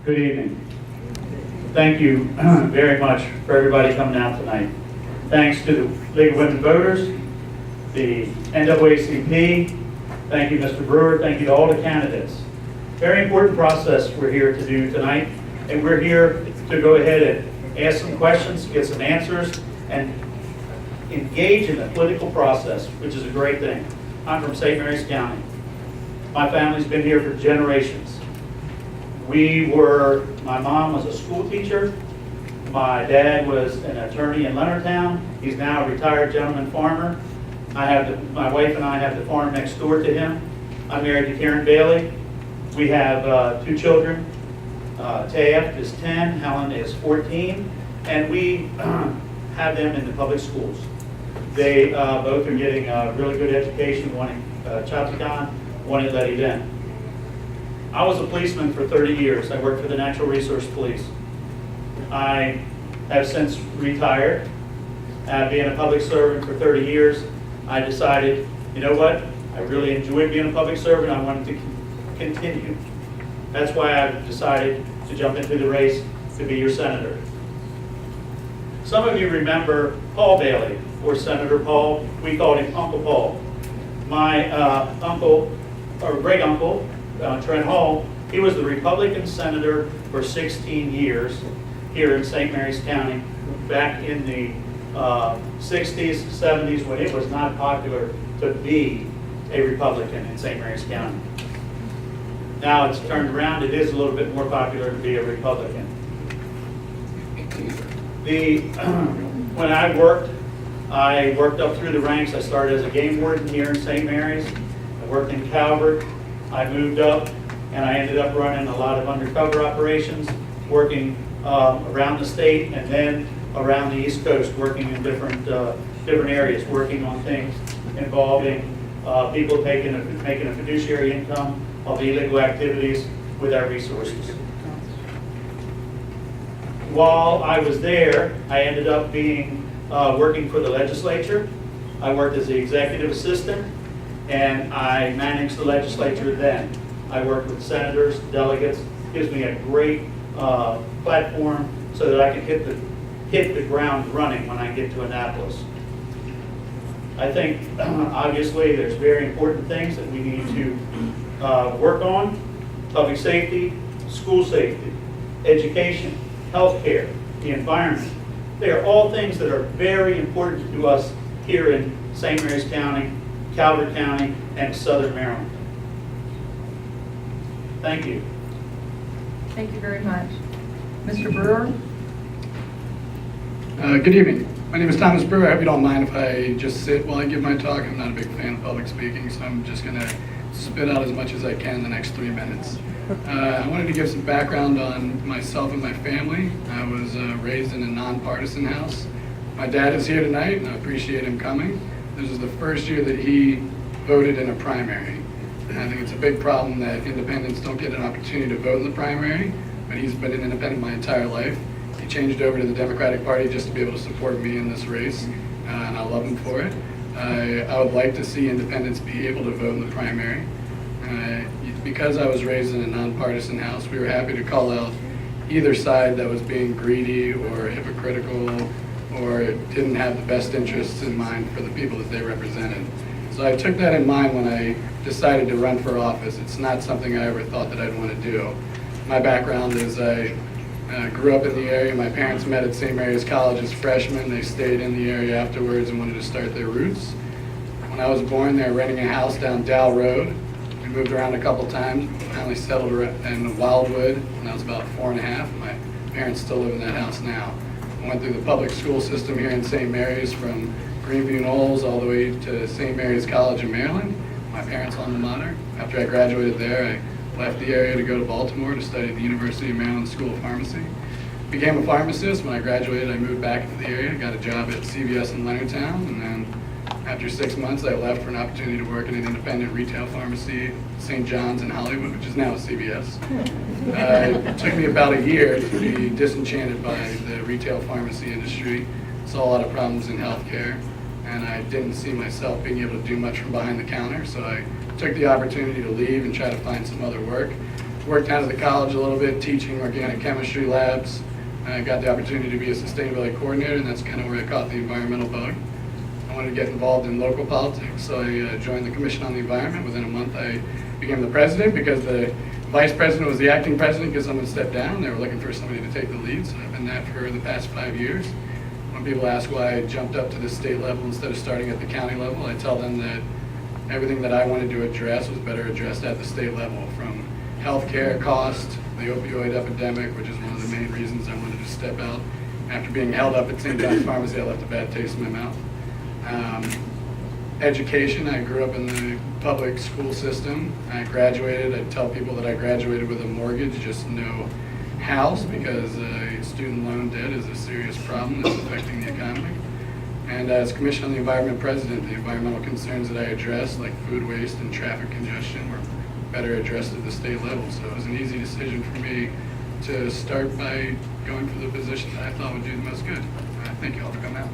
Good evening. Thank you very much for everybody coming out tonight. Thanks to the League of Women Voters, the NAACP, thank you, Mr. Brewer, thank you to all the candidates. Very important process we're here to do tonight, and we're here to go ahead and ask some questions, get some answers, and engage in the political process, which is a great thing. I'm from St. Mary's County. My family's been here for generations. My mom was a school teacher. My dad was an attorney in Leonardtown. He's now a retired gentleman farmer. My wife and I have the farm next door to him. I'm married to Karen Bailey. We have 2 children. Taft is 10, Helen is 14, and we have them in the public schools. They both are getting a really good education, one in Chapticon, one at Letty Den. I was a policeman for 30 years. I worked for the Natural Resource Police. I have since retired. Being a public servant for 30 years, I decided, you know what? I really enjoyed being a public servant. I wanted to continue. That's why I've decided to jump into the race to be your senator. Some of you remember Paul Bailey, or Senator Paul. We called him Uncle Paul. My uncle, or great uncle, Trent Hall, he was the Republican senator for 16 years here in St. Mary's County back in the 60s, 70s, when it was not popular to be a Republican in St. Mary's County. Now it's turned around, it is a little bit more popular to be a Republican. When I worked up through the ranks. I started as a game warden here in St. Mary's. I worked in Calvert. I moved up, and I ended up running a lot of undercover operations, working around the state and then around the East Coast, working in different areas, working on things involving people making a fiduciary income of illegal activities with our resources. While I was there, I ended up working for the legislature. I worked as the executive assistant, and I managed the legislature then. I worked with senators, delegates. Gives me a great platform so that I can hit the ground running when I get to Annapolis. I think obviously there's very important things that we need to work on: public safety, school safety, education, healthcare, the environment. They are all things that are very important to us here in St. Mary's County, Calvert County, and Southern Maryland. Thank you. Thank you very much. Mr. Brewer? Good evening. My name is Thomas Brewer. I hope you don't mind if I just sit while I give my talk. I'm not a big fan of public speaking, so I'm just going to spit out as much as I can in the next 3 minutes. I wanted to give some background on myself and my family. I was raised in a nonpartisan house. My dad is here tonight, and I appreciate him coming. This is the first year that he voted in a primary. And I think it's a big problem that independents don't get an opportunity to vote in the primary, but he's been an independent my entire life. He changed over to the Democratic Party just to be able to support me in this race, and I love him for it. I would like to see independents be able to vote in the primary. Because I was raised in a nonpartisan house, we were happy to call out either side that was being greedy or hypocritical or didn't have the best interests in mind for the people that they represented. So I took that in mind when I decided to run for office. It's not something I ever thought that I'd want to do. My background is I grew up in the area. My parents met at St. Mary's College as freshmen. They stayed in the area afterwards and wanted to start their roots. When I was born, they were renting a house down Dow Road. We moved around a couple times. Finally settled in Wildwood when I was about 4 and a half. My parents still live in that house now. I went through the public school system here in St. Mary's from Greenview Knolls all the way to St. Mary's College in Maryland, my parents' alma mater. After I graduated there, I left the area to go to Baltimore to study at the University of Maryland School of Pharmacy. Became a pharmacist. When I graduated, I moved back into the area, got a job at CVS in Leonardtown, and then after 6 months, I left for an opportunity to work in an independent retail pharmacy, St. John's in Hollywood, which is now a CVS. It took me about a year to be disenchanted by the retail pharmacy industry. Saw a lot of problems in healthcare, and I didn't see myself being able to do much from behind the counter, so I took the opportunity to leave and try to find some other work. Worked out of the college a little bit, teaching organic chemistry labs. I got the opportunity to be a sustainability coordinator, and that's kind of where I caught the environmental bug. I wanted to get involved in local politics, so I joined the Commission on the Environment. Within a month, I became the president because the vice president was the acting president because someone stepped down. They were looking for somebody to take the lead, so I've been that for the past 5 years. When people ask why I jumped up to the state level instead of starting at the county level, I tell them that everything that I wanted to address was better addressed at the state level, from healthcare cost, the opioid epidemic, which is one of the main reasons I wanted to step out. After being held up at St. John's Pharmacy, I left a bad taste in my mouth. Education, I grew up in the public school system. I graduated, I tell people that I graduated with a mortgage, just no house, because student loan debt is a serious problem that's affecting the economy. And as Commission on the Environment President, the environmental concerns that I addressed, like food waste and traffic congestion, were better addressed at the state level. So it was an easy decision for me to start by going for the position that I thought would do the most good. Thank you all for coming out.